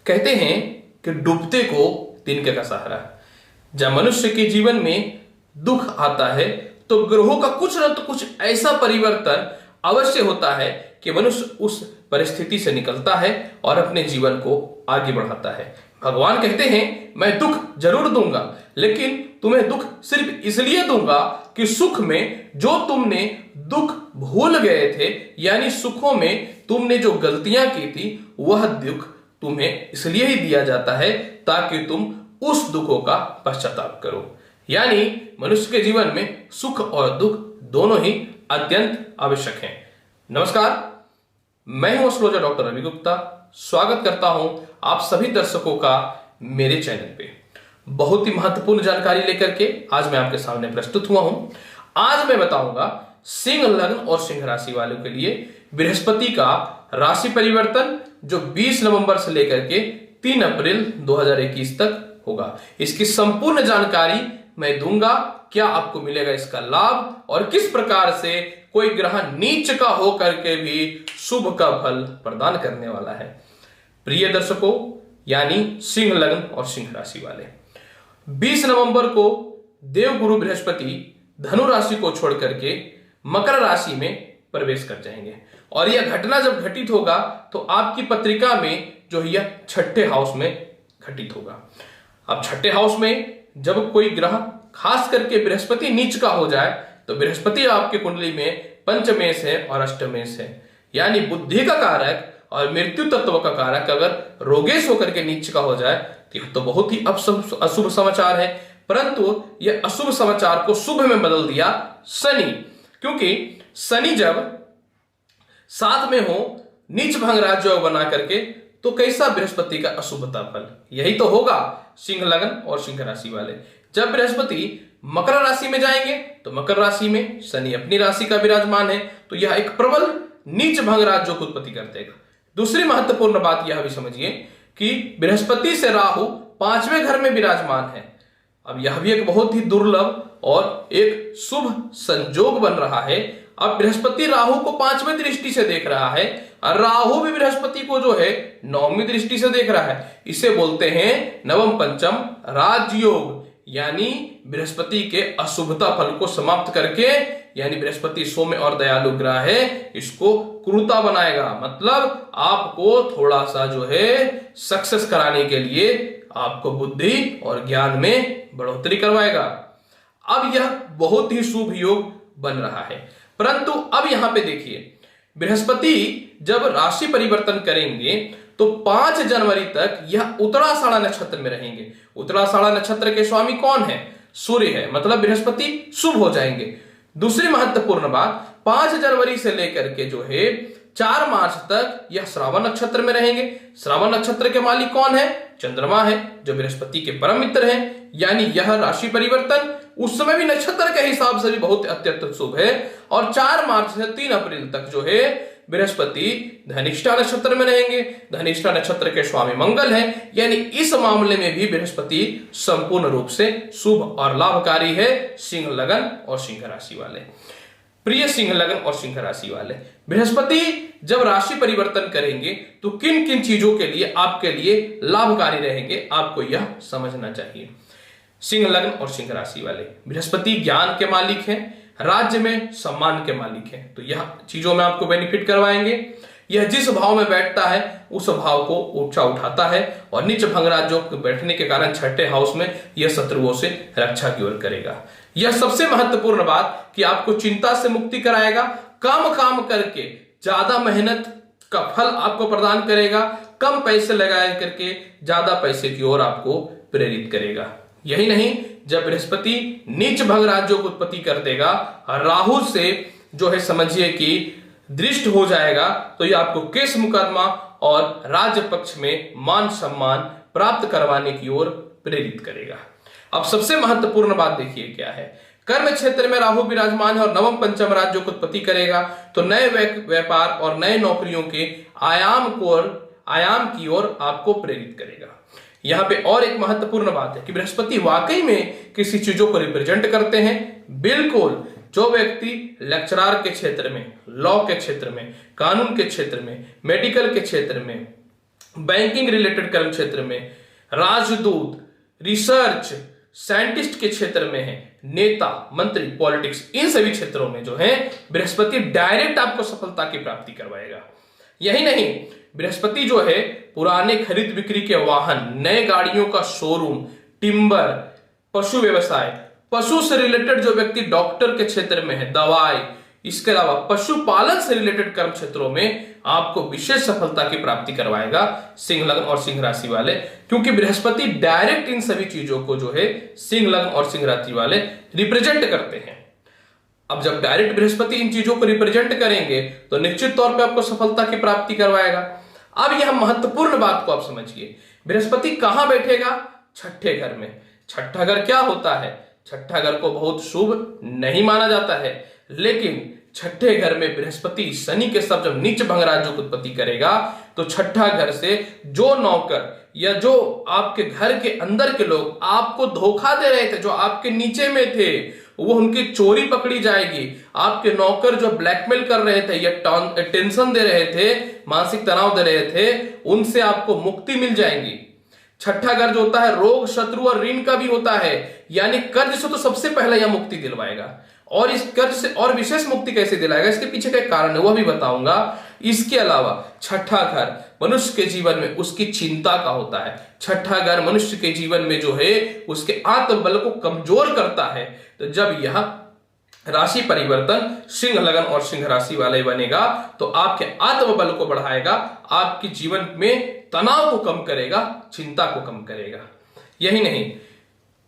कहते हैं कि डूबते को तिनके का सहारा। जब मनुष्य के जीवन में दुख आता है तो ग्रहों का कुछ न तो कुछ ऐसा परिवर्तन अवश्य होता है कि मनुष्य उस परिस्थिति से निकलता है और अपने जीवन को आगे बढ़ाता है। भगवान कहते हैं मैं दुख जरूर दूंगा, लेकिन तुम्हें दुख सिर्फ इसलिए दूंगा कि सुख में जो तुमने दुख भूल गए थे, यानी सुखों में तुमने जो गलतियां की थी वह दुख तुम्हें इसलिए ही दिया जाता है ताकि तुम उस दुखों का पश्चाताप करो। यानी मनुष्य के जीवन में सुख और दुख दोनों ही अत्यंत आवश्यक हैं। नमस्कार, मैं हूं एस्ट्रोलॉजर डॉक्टर रवि गुप्ता। स्वागत करता हूं आप सभी दर्शकों का मेरे चैनल पे। बहुत ही महत्वपूर्ण जानकारी लेकर के आज मैं आपके सामने प्रस्तुत हुआ हूं। आज मैं बताऊंगा सिंह लग्न और सिंह राशि वालों के लिए बृहस्पति का राशि परिवर्तन जो 20 नवंबर से लेकर के 3 अप्रैल 2021 तक होगा। इसकी संपूर्ण जानकारी मैं दूंगा। क्या आपको मिलेगा इसका लाभ और किस प्रकार से कोई ग्रह नीच का होकर के भी शुभ का फल प्रदान करने वाला है। प्रिय दर्शकों, यानी सिंह लग्न और सिंह राशि वाले 20 नवंबर को देवगुरु बृहस्पति धनु राशि को छोड़ करके मकर राशि में प्रवेश कर जाएंगे और यह घटना जब घटित होगा तो आपकी पत्रिका में जो यह छठे हाउस में घटित होगा। अब छठे हाउस में जब कोई ग्रह खास करके बृहस्पति नीच का हो जाए तो बृहस्पति आपके कुंडली में पंचमेश है और अष्टमेश है, यानी बुद्धि का कारक और मृत्यु तत्व का कारक अगर रोगेश होकर के नीच का हो जाए तो यह तो बहुत ही अशुभ समाचार है। परंतु यह अशुभ समाचार को शुभ में बदल दिया शनि, क्योंकि शनि जब साथ में हो नीच भंग राजयोग बना करके तो कैसा बृहस्पति का अशुभता फल, यही तो होगा सिंह लग्न और सिंह राशि वाले। जब बृहस्पति मकर राशि में जाएंगे तो मकर राशि में शनि अपनी राशि का विराजमान है, तो यह एक प्रबल नीच भंग राजयोग को उत्पत्ति कर देगा। दूसरी महत्वपूर्ण बात यह भी समझिए कि बृहस्पति से राहु 5वें घर में विराजमान है। अब यह भी एक बहुत ही दुर्लभ और एक शुभ संजोग बन रहा है। अब बृहस्पति राहु को 5वें दृष्टि से देख रहा है और राहु भी बृहस्पति को जो है 9वीं दृष्टि से देख रहा है। इसे बोलते हैं नवम पंचम राजयोग, यानी बृहस्पति के अशुभता फल को समाप्त करके, यानी बृहस्पति सौम्य और दयालु ग्रह है, इसको क्रूरता बनाएगा। मतलब आपको थोड़ा सा जो है सक्सेस कराने के लिए आपको बुद्धि और ज्ञान में बढ़ोतरी करवाएगा। अब यह बहुत ही शुभ योग बन रहा है। परंतु अब यहां पे देखिए, बृहस्पति जब राशि परिवर्तन करेंगे तो 5 जनवरी तक यह उत्तराषाढ़ा नक्षत्र में रहेंगे। उत्तराषाढ़ा नक्षत्र के स्वामी कौन है? सूर्य है, मतलब बृहस्पति शुभ हो जाएंगे। दूसरी महत्वपूर्ण बात, 5 जनवरी से लेकर के जो है 4 मार्च तक यह श्रावण नक्षत्र में रहेंगे। श्रावण नक्षत्र के मालिक कौन है? चंद्रमा है, जो बृहस्पति के परम मित्र हैं। यानी यह राशि परिवर्तन उस समय भी नक्षत्र के हिसाब से भी बहुत अत्यंत शुभ है। और 4 मार्च से 3 अप्रैल तक जो है बृहस्पति धनिष्ठा नक्षत्र में रहेंगे। धनिष्ठा नक्षत्र के स्वामी मंगल है, यानी इस मामले में भी बृहस्पति संपूर्ण रूप से शुभ और लाभकारी है सिंह लग्न और सिंह राशि वाले। प्रिय सिंह लग्न और सिंह राशि वाले, बृहस्पति जब राशि परिवर्तन करेंगे तो किन किन चीजों के लिए आपके लिए लाभकारी रहेंगे, आपको यह समझना चाहिए। सिंह लग्न और सिंह राशि वाले, बृहस्पति ज्ञान के मालिक हैं, राज्य में सम्मान के मालिक हैं, तो यह चीजों में आपको बेनिफिट करवाएंगे। यह जिस भाव में बैठता है उस भाव को ऊंचा उठाता है और नीच भंग राजयोग बैठने के कारण छठे हाउस में यह शत्रुओं से रक्षा की ओर करेगा। यह सबसे महत्वपूर्ण बात कि आपको चिंता से मुक्ति कराएगा। कम काम करके ज्यादा मेहनत का फल आपको प्रदान करेगा। कम पैसे लगा करके ज्यादा पैसे की ओर आपको प्रेरित करेगा। यही नहीं, जब बृहस्पति नीच भंग राजयोग को उत्पत्ति कर देगा, राहु से जो है समझिए कि दृष्ट हो जाएगा, तो यह आपको केस मुकदमा और राज्य पक्ष में मान सम्मान प्राप्त करवाने की ओर प्रेरित करेगा। अब सबसे महत्वपूर्ण बात देखिए क्या है। कर्म क्षेत्र में राहु विराजमान है और नवम पंचम राज्य को उत्पत्ति करेगा, तो नए व्यापार और नए नौकरियों के आयाम की ओर आपको प्रेरित करेगा। यहाँ पे और एक महत्वपूर्ण बात है कि बृहस्पति वाकई में किसी चीजों को रिप्रेजेंट करते हैं। बिल्कुल, जो व्यक्ति लेक्चरर के क्षेत्र में, लॉ के क्षेत्र में, कानून के क्षेत्र में, मेडिकल के क्षेत्र में, बैंकिंग रिलेटेड कर्म क्षेत्र में, राजदूत, रिसर्च, साइंटिस्ट के क्षेत्र में है, नेता, मंत्री, पॉलिटिक्स, इन सभी क्षेत्रों में जो है बृहस्पति डायरेक्ट आपको सफलता की प्राप्ति करवाएगा। यही नहीं, बृहस्पति जो है पुराने खरीद बिक्री के वाहन, नए गाड़ियों का शोरूम, टिम्बर, पशु व्यवसाय, पशु से रिलेटेड जो व्यक्ति डॉक्टर के क्षेत्र में है, दवाई, इसके अलावा पशुपालन से रिलेटेड कर्म क्षेत्रों में आपको विशेष सफलता की प्राप्ति करवाएगा सिंह लग्न और सिंह राशि वाले, क्योंकि बृहस्पति डायरेक्ट इन सभी चीजों को जो है सिंह लग्न और सिंह राशि वाले रिप्रेजेंट करते हैं। अब जब डायरेक्ट बृहस्पति इन चीजों को रिप्रेजेंट करेंगे तो निश्चित तौर पे आपको सफलता की प्राप्ति करवाएगा। अब यह महत्वपूर्ण बात को आप समझिए, बृहस्पति कहां बैठेगा? छठे घर में। छठा घर क्या होता है? छठा घर को बहुत शुभ नहीं माना जाता है, लेकिन छठे घर में बृहस्पति शनि के साथ जब नीच भंग राज्यों की उत्पत्ति करेगा तो छठा घर से जो नौकर या जो आपके घर के अंदर के लोग आपको धोखा दे रहे थे, जो आपके नीचे में थे, वो उनकी चोरी पकड़ी जाएगी। आपके नौकर जो ब्लैकमेल कर रहे थे या टेंशन दे रहे थे, मानसिक तनाव दे रहे थे, उनसे आपको मुक्ति मिल जाएगी। छठा घर जो होता है रोग, शत्रु और ऋण का भी होता है, यानी कर्ज से तो सबसे पहले यह मुक्ति दिलवाएगा। और इस कर्ज से और विशेष मुक्ति कैसे दिलाएगा, इसके पीछे का कारण है वह भी बताऊंगा। इसके अलावा छठा घर मनुष्य के जीवन में उसकी चिंता का होता है। छठा घर मनुष्य के जीवन में जो है उसके आत्मबल को कमजोर करता है। तो जब यह राशि परिवर्तन सिंह लगन और सिंह राशि वाले बनेगा तो आपके आत्मबल को बढ़ाएगा, आपके जीवन में तनाव को कम करेगा, चिंता को कम करेगा। यही नहीं,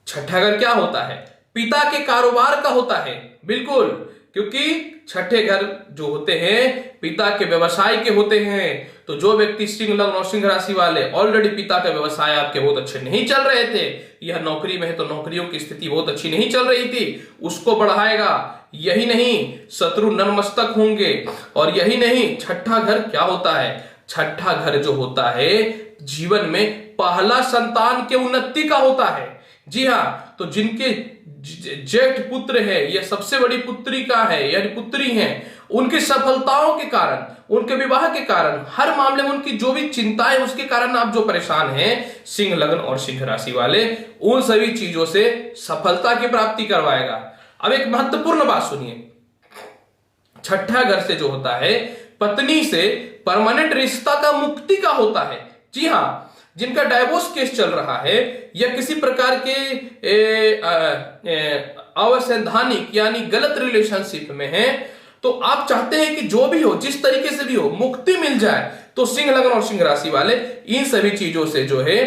छठा घर क्या होता है? पिता के कारोबार का होता है। बिल्कुल, क्योंकि छठे घर जो होते हैं पिता के व्यवसाय के होते हैं। तो जो व्यक्ति सिंह लग्न और सिंह राशि वाले ऑलरेडी पिता का व्यवसाय आपके बहुत अच्छे नहीं चल रहे थे, यह नौकरी में है तो नौकरियों की स्थिति बहुत अच्छी नहीं चल रही थी, उसको बढ़ाएगा। यही नहीं, शत्रु नतमस्तक होंगे। और यही नहीं, छठा घर क्या होता है? छठा घर जो होता है जीवन में पहला संतान के उन्नति का होता है। जी हाँ, तो जिनके जेठ पुत्र है या सबसे बड़ी पुत्री का है यानी पुत्री है, उनकी सफलताओं के कारण, उनके विवाह के कारण, हर मामले में उनकी जो भी चिंताएं, उसके कारण आप जो परेशान हैं, सिंह लग्न और सिंह राशि वाले, उन सभी चीजों से सफलता की प्राप्ति करवाएगा। अब एक महत्वपूर्ण बात सुनिए, छठा घर से जो होता है पत्नी से परमानेंट रिश्ता का मुक्ति का होता है। जी हाँ, जिनका डाइवोर्स केस चल रहा है या किसी प्रकार के अवैधानिक यानी गलत रिलेशनशिप में है, तो आप चाहते हैं कि जो भी हो, जिस तरीके से भी हो, मुक्ति मिल जाए, तो सिंह लग्न और सिंह राशि वाले इन सभी चीजों से जो है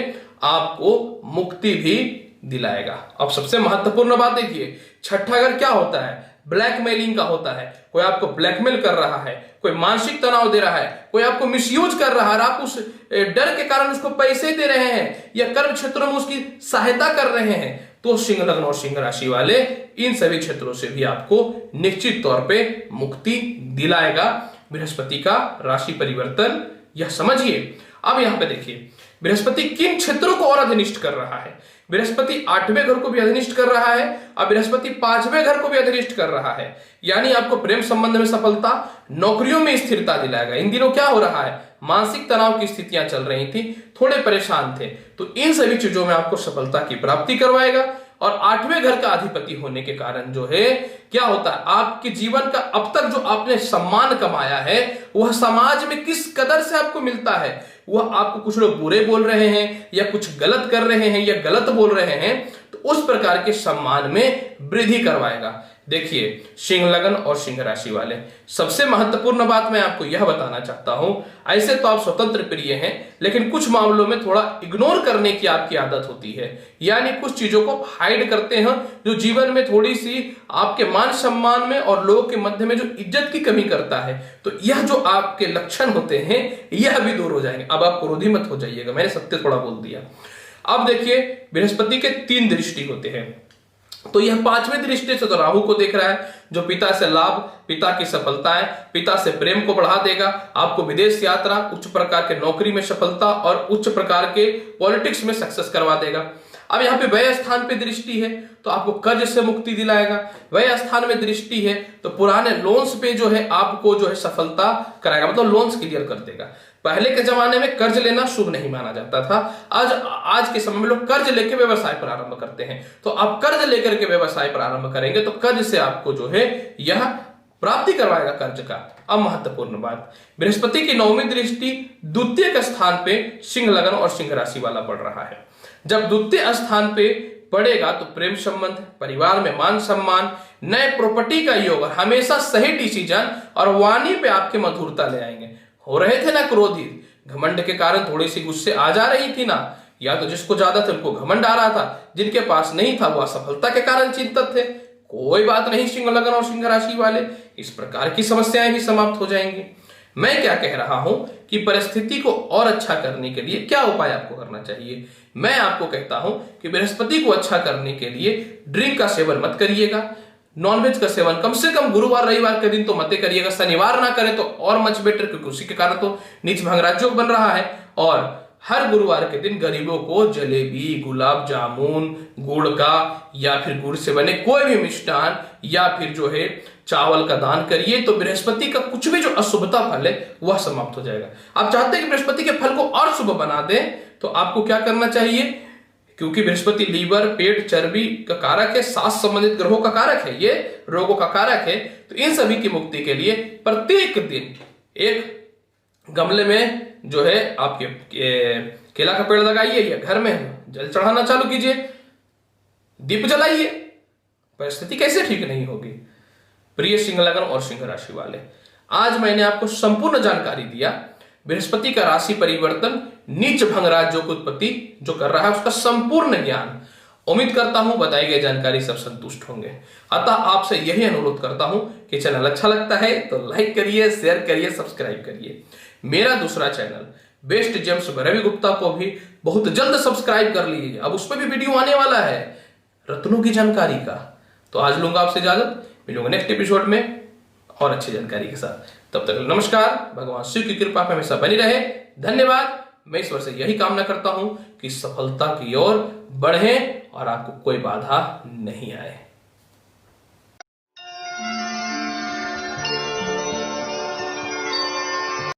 आपको मुक्ति भी दिलाएगा। अब सबसे महत्वपूर्ण बात देखिए, छठा घर क्या होता है? ब्लैकमेलिंग का होता है। कोई आपको ब्लैकमेल कर रहा है, कोई मानसिक तनाव दे रहा है, कोई आपको मिसयूज कर रहा है, आप उस डर के कारण उसको पैसे दे रहे हैं या कर्म क्षेत्रों में उसकी सहायता कर रहे हैं, तो सिंह लग्न और सिंह राशि वाले इन सभी क्षेत्रों से भी आपको निश्चित तौर पे मुक्ति दिलाएगा बृहस्पति का राशि परिवर्तन। यह समझिए। अब यहां पे देखिए बृहस्पति किन क्षेत्रों को और अधिनिष्ठ कर रहा है। बृहस्पति 8वें घर को भी अधिनिष्ठ कर रहा है और बृहस्पति 5वें घर को भी अधिनिष्ठ कर रहा है, यानी आपको प्रेम संबंध में सफलता, नौकरियों में स्थिरता दिलाएगा। इन दिनों क्या हो रहा है, मानसिक तनाव की स्थितियां चल रही थी, थोड़े परेशान थे, तो इन सभी चीजों में आपको सफलता की प्राप्ति करवाएगा। और 8वें घर का अधिपति होने के कारण जो है क्या होता है, आपके जीवन का अब तक जो आपने सम्मान कमाया है वह समाज में किस कदर से आपको मिलता है, वह आपको कुछ लोग बुरे बोल रहे हैं या कुछ गलत कर रहे हैं या गलत बोल रहे हैं, तो उस प्रकार के सम्मान में वृद्धि करवाएगा। देखिए सिंह लगन और सिंह राशि वाले, सबसे महत्वपूर्ण बात मैं आपको यह बताना चाहता हूं, ऐसे तो आप स्वतंत्र प्रिय हैं, लेकिन कुछ मामलों में थोड़ा इग्नोर करने की आपकी आदत होती है, यानी कुछ चीजों को हाइड करते हैं जो जीवन में थोड़ी सी आपके मान सम्मान में और लोगों के मध्य में जो इज्जत की कमी करता है, तो यह जो आपके लक्षण होते हैं यह भी दूर हो जाएंगे। अब आप क्रोधी मत हो जाइएगा, मैंने सत्य थोड़ा बोल दिया। अब देखिए बृहस्पति के 3 दृष्टि होते हैं, तो यह 5वें दृष्टि से तो राहु को देख रहा है, जो पिता से लाभ, पिता की सफलताएं, पिता से प्रेम को बढ़ा देगा, आपको विदेश यात्रा, उच्च प्रकार के नौकरी में सफलता और उच्च प्रकार के पॉलिटिक्स में सक्सेस करवा देगा। अब यहाँ पे व्यय स्थान पे दृष्टि है तो आपको कर्ज से मुक्ति दिलाएगा। व्यय स्थान में दृष्टि है तो पुराने लोन्स पे जो है आपको जो है सफलता कराएगा, मतलब लोन्स क्लियर कर देगा। पहले के जमाने में कर्ज लेना शुभ नहीं माना जाता था। आज के समय में लोग कर्ज लेके व्यवसाय प्रारंभ करते हैं। तो आप कर्ज लेकर के व्यवसाय प्रारंभ करेंगे तो कर्ज से आपको जो है यह प्राप्ति करवाएगा कर्ज का। अब महत्वपूर्ण बात, बृहस्पति की 9वीं दृष्टि द्वितीय स्थान पे सिंह लगन और सिंह राशि वाला पड़ रहा है। जब द्वितीय स्थान पे पड़ेगा तो प्रेम संबंध, परिवार में मान सम्मान, नए प्रॉपर्टी का योग, हमेशा सही डिसीजन और वाणी पे आपके मधुरता ले आएंगे। हो रहे थे ना क्रोधित, घमंड के कारण थोड़ी सी गुस्से आ जा रही थी ना, या तो जिसको ज्यादा था उनको घमंड आ रहा था, जिनके पास नहीं था वह असफलता के कारण चिंतित थे। कोई बात नहीं सिंह लगन और सिंह राशि वाले, इस प्रकार की समस्याएं भी समाप्त हो जाएंगी। मैं क्या कह रहा हूं कि परिस्थिति को और अच्छा करने के लिए क्या उपाय आपको करना चाहिए। मैं आपको कहता हूं कि बृहस्पति को अच्छा करने के लिए ड्रिंक का सेवन मत करिएगा, नॉनवेज का सेवन कम से कम गुरुवार रविवार के दिन तो मत करिएगा, शनिवार ना करें तो और मच बेटर, क्योंकि उसी के कारण तो नीच भंग राजयोग बन रहा है। और हर गुरुवार के दिन गरीबों को जलेबी, गुलाब जामुन, गुड़ का या फिर गुड़ से बने कोई भी मिष्ठान या फिर जो है चावल का दान करिए, तो बृहस्पति का कुछ भी जो अशुभता फल है वह समाप्त हो जाएगा। आप चाहते हैं कि बृहस्पति के फल को और शुभ बना दें तो आपको क्या करना चाहिए, क्योंकि बृहस्पति लीवर, पेट, चर्बी का कारक है, सांस संबंधित ग्रहों का कारक है, ये रोगों का कारक है। तो इन सभी की मुक्ति के लिए प्रत्येक दिन एक गमले में जो है आपके केला का पेड़ लगाइए या घर में जल चढ़ाना चालू कीजिए, दीप जलाइए, परिस्थिति कैसे ठीक नहीं होगी। प्रिय सिंह लगन और सिंह राशि वाले, आज मैंने आपको संपूर्ण जानकारी दिया बृहस्पति का राशि परिवर्तन, नीच भंग राजयोग की उत्पत्ति जो कर रहा है उसका संपूर्ण ज्ञान। उम्मीद करता हूं बताई गई जानकारी सब संतुष्ट होंगे। अतः आपसे यही अनुरोध करता हूं कि चैनल अच्छा लगता है तो लाइक करिए, शेयर करिए, सब्सक्राइब करिए। मेरा दूसरा channel best James Bhairavi Gupta को भी बहुत जल्द सब्सक्राइब कर लीजिए, अब उस पर भी वीडियो आने वाला है रत्नों की जानकारी का। तो आज लूंगा आपसे इजाजत, मिलूंगा नेक्स्ट एपिसोड में और अच्छी जानकारी के साथ। तब तक नमस्कार, भगवान शिव की कृपा पे हमेशा बनी रहे। धन्यवाद। मैं ईश्वर से यही कामना करता हूं कि सफलता की ओर बढ़े और आपको कोई बाधा नहीं आए।